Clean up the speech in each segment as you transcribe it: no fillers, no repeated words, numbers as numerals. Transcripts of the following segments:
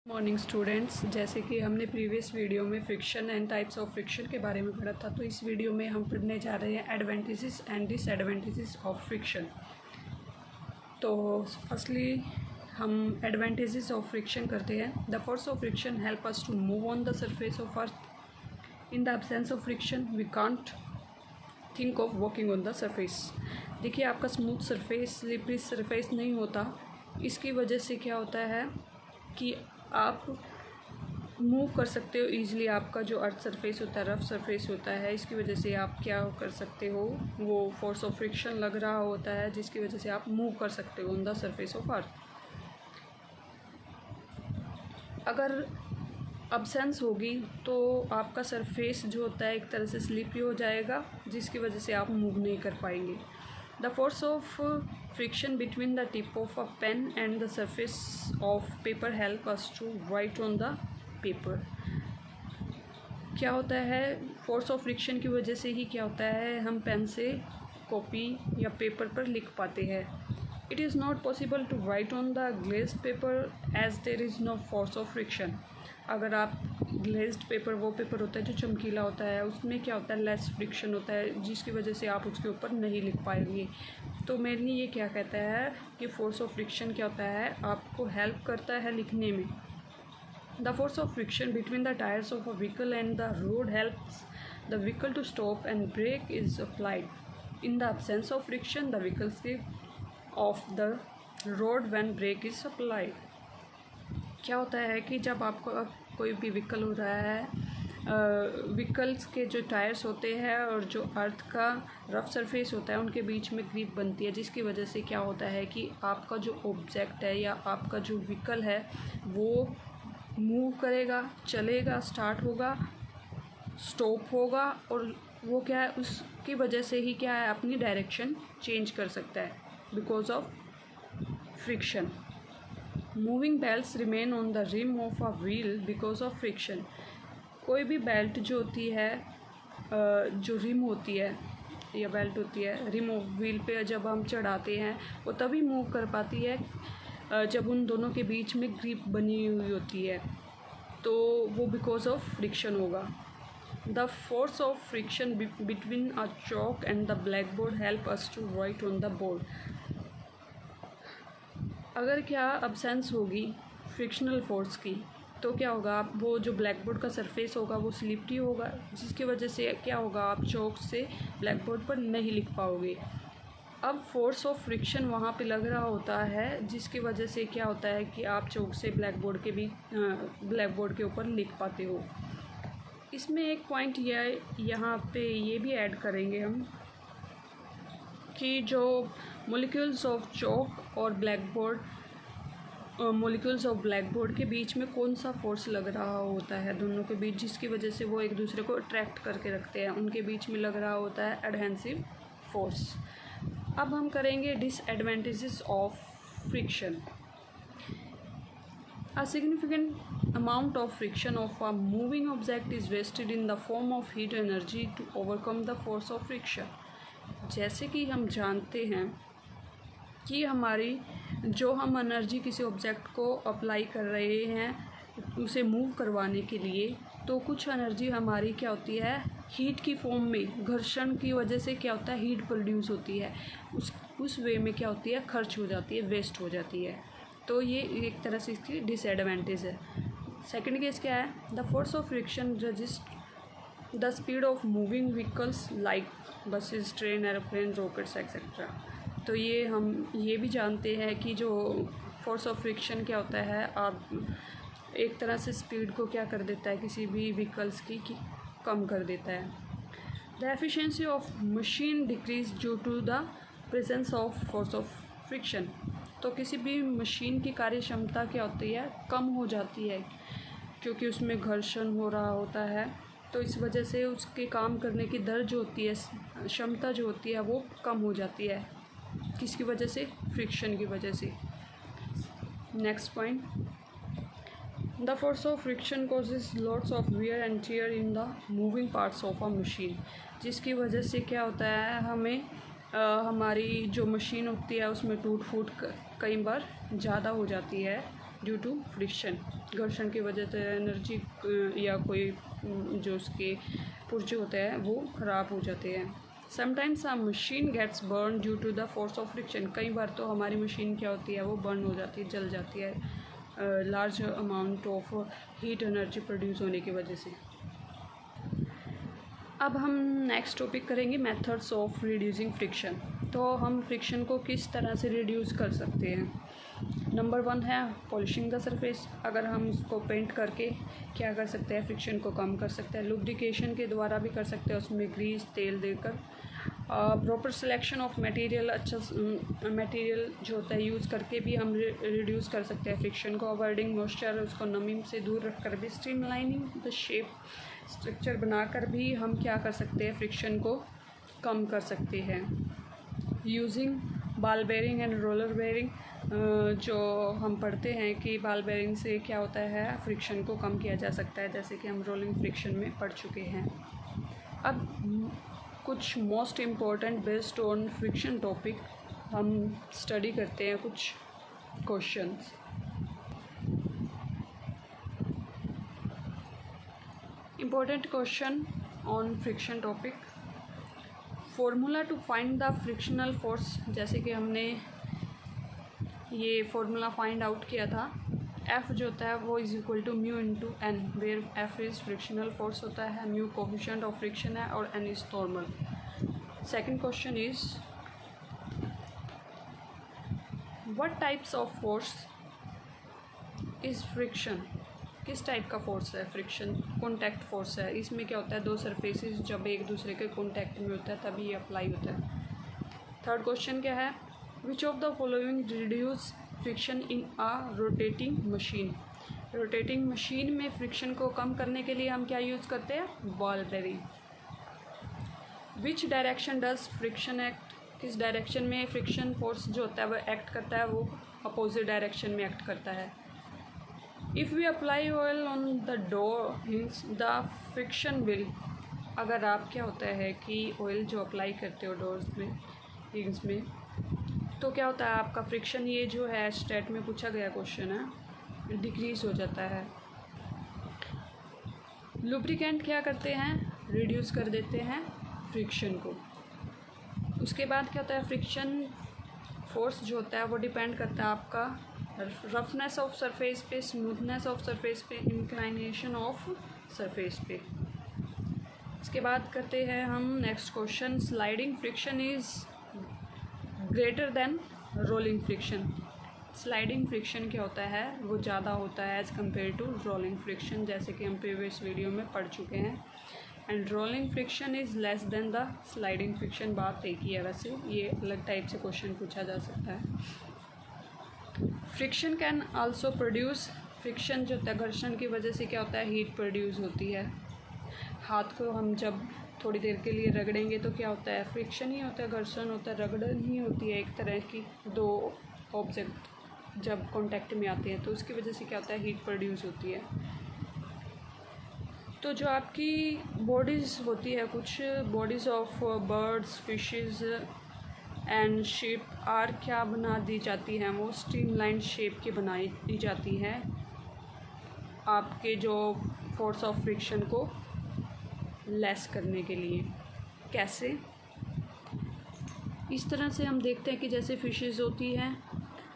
Morning students, जैसे कि हमने प्रीवियस वीडियो में friction and types of friction के बारे में पढ़ा था, तो इस वीडियो में हम पढ़ने जा रहे हैं advantages and disadvantages of friction. तो फर्स्टली हम एडवांटेजेस ऑफ फ्रिक्शन करते हैं। The force of friction help us to move on the surface of earth. In the absence of friction we can't think of walking on the surface. देखिए, आपका smooth surface, slippery surface नहीं होता। इसकी वजह से क्या होता है कि आप मूव कर सकते हो ईज़िली। आपका जो अर्थ सरफेस होता है, रफ सरफेस होता है, इसकी वजह से आप क्या कर सकते हो, वो फोर्स ऑफ फ्रिक्शन लग रहा होता है, जिसकी वजह से आप मूव कर सकते हो ऑन द सरफेस ऑफ अर्थ। अगर अब्सेंस होगी तो आपका सरफेस जो होता है एक तरह से स्लिपरी हो जाएगा, जिसकी वजह से आप मूव नहीं कर पाएंगे। The force of friction between the tip of a pen and the surface of paper help us to write on the paper। क्या होता है, फोर्स ऑफ फ्रिक्शन की वजह से ही क्या होता है, हम पेन से कॉपी या पेपर पर लिख पाते हैं। It is not possible to write on the glazed paper as there is no force of friction. अगर आप ग्लेज्ड पेपर, वो पेपर होता है जो चमकीला होता है, उसमें क्या होता है, लेस फ्रिक्शन होता है, जिसकी वजह से आप उसके ऊपर नहीं लिख पाएंगे। तो मेनली ये क्या कहता है कि फोर्स ऑफ फ्रिक्शन क्या होता है, आपको हेल्प करता है लिखने में। The force of friction between the tyres of a vehicle and the road helps the vehicle to stop and brake is applied. In the absence of friction the vehicle slip off the road when brake is applied. क्या होता है कि जब आपको कोई भी vehicle हो रहा है, व्हीकल्स के जो टायर्स होते हैं और जो अर्थ का रफ सरफेस होता है, उनके बीच में ग्रिप बनती है, जिसकी वजह से क्या होता है कि आपका जो ऑब्जेक्ट है या आपका जो व्हीकल है वो मूव करेगा, चलेगा, स्टार्ट होगा, स्टॉप होगा, और वो क्या है, उसकी वजह से ही क्या है, अपनी डायरेक्शन चेंज कर सकता है because of friction. Moving belts remain on the rim of a wheel because of friction. कोई भी बेल्ट जो होती है, जो रिम होती है या बेल्ट होती है, रिम ऑफ व्हील पे जब हम चढ़ाते हैं, वो तभी मूव कर पाती है जब उन दोनों के बीच में ग्रिप बनी हुई होती है, तो वो बिकॉज ऑफ फ्रिक्शन होगा। The force of friction between a chalk and the black board help us to write on the board. अगर क्या अब्सेंस होगी फ्रिक्शनल फोर्स की, तो क्या होगा, आप वो जो ब्लैक बोर्ड का सरफेस होगा वो स्लिपरी होगा, जिसकी वजह से क्या होगा, आप चौक से ब्लैक बोर्ड पर नहीं लिख पाओगे। अब फोर्स ऑफ फ्रिक्शन वहाँ पे लग रहा होता है, जिसकी वजह से क्या होता है कि आप चौक से ब्लैक बोर्ड के ऊपर लिख पाते हो। इसमें एक पॉइंट यहाँ पे ये भी ऐड करेंगे हम कि जो मॉलिक्यूल्स ऑफ चौक और मॉलिक्यूल्स ऑफ ब्लैक बोर्ड के बीच में कौन सा फोर्स लग रहा होता है दोनों के बीच, जिसकी वजह से वो एक दूसरे को अट्रैक्ट करके रखते हैं, उनके बीच में लग रहा होता है एडहेसिव फोर्स। अब हम करेंगे disadvantages of friction. A significant amount of friction of a moving object is wasted in the form of heat energy to overcome the force of friction. जैसे कि हम जानते हैं कि हमारी जो हम एनर्जी किसी ऑब्जेक्ट को अप्लाई कर रहे हैं उसे मूव करवाने के लिए, तो कुछ एनर्जी हमारी क्या होती है, हीट की फॉर्म में, घर्षण की वजह से क्या होता है, हीट प्रोड्यूस होती है, उस वे में क्या होती है, खर्च हो जाती है, वेस्ट हो जाती है। तो ये एक तरह से इसकी डिसएडवांटेज है। सेकेंड केस क्या है, the force of friction resist the speed of moving vehicles like buses, train, aeroplane, rockets etcetera. तो हम ये भी जानते हैं कि जो फोर्स ऑफ फ्रिक्शन क्या होता है, आप एक तरह से स्पीड को क्या कर देता है, किसी भी व्हीकल्स की कम कर देता है। The efficiency of machine decrease due to the presence of force of friction. तो किसी भी मशीन की कार्य क्षमता क्या होती है, कम हो जाती है, क्योंकि उसमें घर्षण हो रहा होता है, तो इस वजह से उसके काम करने की दर जो होती है, क्षमता जो होती है, वो कम हो जाती है। किसकी वजह से, फ्रिक्शन की वजह से। Next point, the force of friction causes lots of wear and tear in the moving parts of a machine. जिसकी वजह से क्या होता है, हमें हमारी जो मशीन होती है उसमें टूट फूट कई बार ज़्यादा हो जाती है ड्यू टू फ्रिक्शन। घर्षण की वजह से एनर्जी या कोई जो उसके पुर्जे होते हैं वो ख़राब हो जाते हैं। Sometimes a machine gets burn due to the force of friction. कई बार तो हमारी मशीन क्या होती है, वो बर्न हो जाती है, जल जाती है large amount of heat energy produce होने की वजह से। अब हम नेक्स्ट टॉपिक करेंगे मेथड्स ऑफ रिड्यूसिंग फ्रिक्शन। तो हम फ्रिक्शन को किस तरह से रिड्यूस कर सकते हैं। नंबर 1 है पॉलिशिंग द सरफेस। अगर हम उसको पेंट करके क्या कर सकते हैं, फ्रिक्शन को कम कर सकते हैं। लुब्रिकेशन के द्वारा भी कर सकते हैं, उसमें ग्रीस तेल देकर। प्रॉपर सिलेक्शन ऑफ मटेरियल, अच्छा मटेरियल जो होता है यूज़ करके भी हम रिड्यूस कर सकते हैं फ्रिक्शन को। अवॉइडिंग मॉइस्चर, उसको नमी से दूर रख कर भी। स्ट्रीमलाइनिंग द शेप, स्ट्रक्चर बनाकर भी हम क्या कर सकते हैं, फ्रिक्शन को कम कर सकते हैं। Using ball bearing and roller bearing, जो हम पढ़ते हैं कि बॉल बेयरिंग से क्या होता है, फ्रिक्शन को कम किया जा सकता है, जैसे कि हम रोलिंग फ्रिक्शन में पढ़ चुके हैं। अब कुछ most important based on friction topic हम स्टडी करते हैं कुछ questions. Important question on friction topic. Formula to find the frictional force, जैसे कि हमने ये फॉर्मूला फाइंड आउट किया था। F जो होता है वो is equal to mu into N, where F is frictional force होता है, म्यू कोफिशिएंट ऑफ फ्रिक्शन है और n is normal. Second question is what types of force is friction. किस टाइप का फोर्स है फ्रिक्शन? कॉन्टैक्ट फोर्स है। इसमें क्या होता है, दो सरफेसेस जब एक दूसरे के कॉन्टैक्ट में होता है तभी ये अप्लाई होता है। थर्ड क्वेश्चन क्या है, which of the following reduce friction in a rotating machine. Rotating machine में फ्रिक्शन को कम करने के लिए हम क्या यूज़ करते हैं, ball bearing. Which direction does friction act, किस डायरेक्शन में फ्रिक्शन फोर्स जो होता है वो एक्ट करता है, वो अपोजिट डायरेक्शन में एक्ट करता है। If we apply oil on the door hinges the friction will, अगर आप क्या होता है कि ऑयल जो अप्लाई करते हो डोर्स में, हिंग्स में, तो क्या होता है आपका फ्रिक्शन, ये जो है स्टेट में पूछा गया क्वेश्चन है, डिक्रीज हो जाता है। लुब्रिकेंट क्या करते हैं, रिड्यूस कर देते हैं फ्रिक्शन को। उसके बाद क्या होता है, फ्रिक्शन फोर्स जो होता है वो डिपेंड करता है आपका रफनेस ऑफ सरफेस पे, स्मूथनेस ऑफ सरफेस पे, इंक्लाइनेशन ऑफ सरफेस पे। इसके बाद करते हैं हम next question, sliding friction is greater than rolling friction. Sliding friction क्या होता है, वो ज़्यादा होता है as compare to rolling friction, जैसे कि हम प्रीवियस वीडियो में पढ़ चुके हैं। And rolling friction is less than the sliding friction. बात एक ही है, वैसे ये अलग टाइप से क्वेश्चन पूछा जा सकता है। Friction can also produce, friction जो होता है घर्षण की वजह से क्या होता है, हीट प्रोड्यूस होती है। हाथ को हम जब थोड़ी देर के लिए रगड़ेंगे तो क्या होता है, फ्रिक्शन ही होता है, घर्षण होता है, रगड़न ही होती है एक तरह की। दो ऑब्जेक्ट जब कांटेक्ट में आते हैं तो उसकी वजह से क्या होता है, हीट प्रोड्यूस होती है। तो जो आपकी बॉडीज़ होती है, कुछ bodies of birds, fishes and ship are क्या बना दी जाती हैं, वो स्ट्रीमलाइन शेप की बनाई दी जाती हैं आपके जो फोर्स ऑफ फ्रिक्शन को लेस करने के लिए। कैसे, इस तरह से हम देखते हैं कि जैसे फिशेस होती हैं,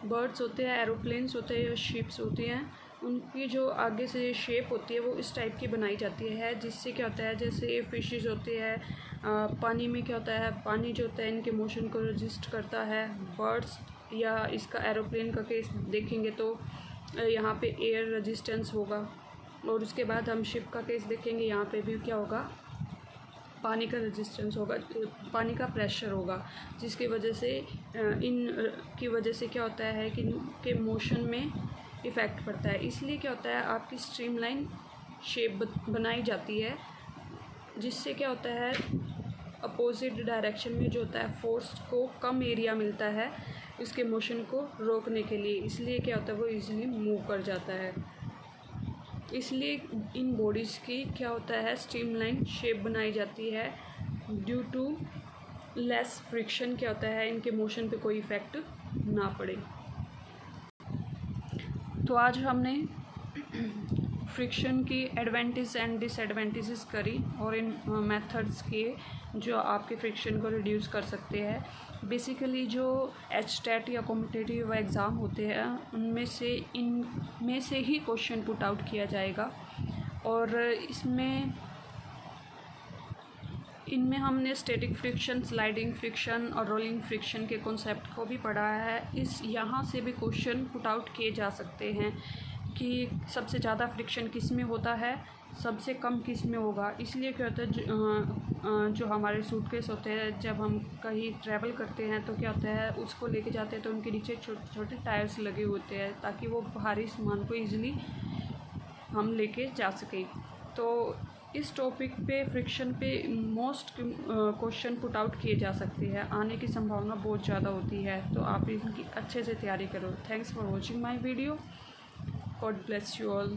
बर्ड्स होते हैं, एरोप्लेन्स होते हैं, शिप्स होती हैं, उनकी जो आगे से शेप होती है वो इस टाइप की बनाई जाती है, जिससे क्या होता है, जैसे फिशेस होते हैं पानी में क्या होता है, पानी जो होता है इनके मोशन को रजिस्ट करता है। बर्ड्स या इसका एरोप्लेन का केस देखेंगे तो यहाँ पे एयर रेजिस्टेंस होगा, और उसके बाद हम शिप का केस देखेंगे, यहाँ पे भी क्या होगा, पानी का रेजिस्टेंस होगा, पानी का प्रेशर होगा, जिसकी वजह से इन की वजह से क्या होता है कि इनके मोशन में इफ़ेक्ट पड़ता है। इसलिए क्या होता है, आपकी स्ट्रीमलाइन शेप बनाई जाती है, जिससे क्या होता है अपोजिट डायरेक्शन में जो होता है फोर्स को कम एरिया मिलता है इसके मोशन को रोकने के लिए। इसलिए क्या होता है, वो इजीली मूव कर जाता है। इसलिए इन बॉडीज़ की क्या होता है, स्ट्रीमलाइन शेप बनाई जाती है। ड्यू टू लेस फ्रिक्शन क्या होता है, इनके मोशन पे कोई इफ़ेक्ट ना पड़े। तो आज हमने फ्रिक्शन की एडवांटेज एंड डिसएडवांटेजेस करी और इन मेथड्स के जो आपके फ्रिक्शन को रिड्यूस कर सकते हैं। बेसिकली जो HTET या कॉम्पिटिटिव एग्ज़ाम होते हैं इनमें से ही क्वेश्चन पुट आउट किया जाएगा और इनमें हमने स्टैटिक फ्रिक्शन, स्लाइडिंग फ्रिक्शन और रोलिंग फ्रिक्शन के कॉन्सेप्ट को भी पढ़ा है। यहाँ से भी क्वेश्चन पुट आउट किए जा सकते हैं कि सबसे ज़्यादा फ्रिक्शन किस में होता है, सबसे कम किस में होगा। इसलिए क्या होता है, जो हमारे सूटकेस होते हैं जब हम कहीं ट्रैवल करते हैं तो क्या होता है, उसको लेके जाते हैं तो उनके नीचे छोटे छोटे टायर्स लगे होते हैं ताकि वो भारी सामान को ईज़िली हम लेके जा सकें। तो इस टॉपिक पे फ्रिक्शन पे मोस्ट क्वेश्चन पुट आउट किए जा सकते हैं, आने की संभावना बहुत ज़्यादा होती है, तो आप इनकी अच्छे से तैयारी करो। Thanks for watching my video. God bless you all.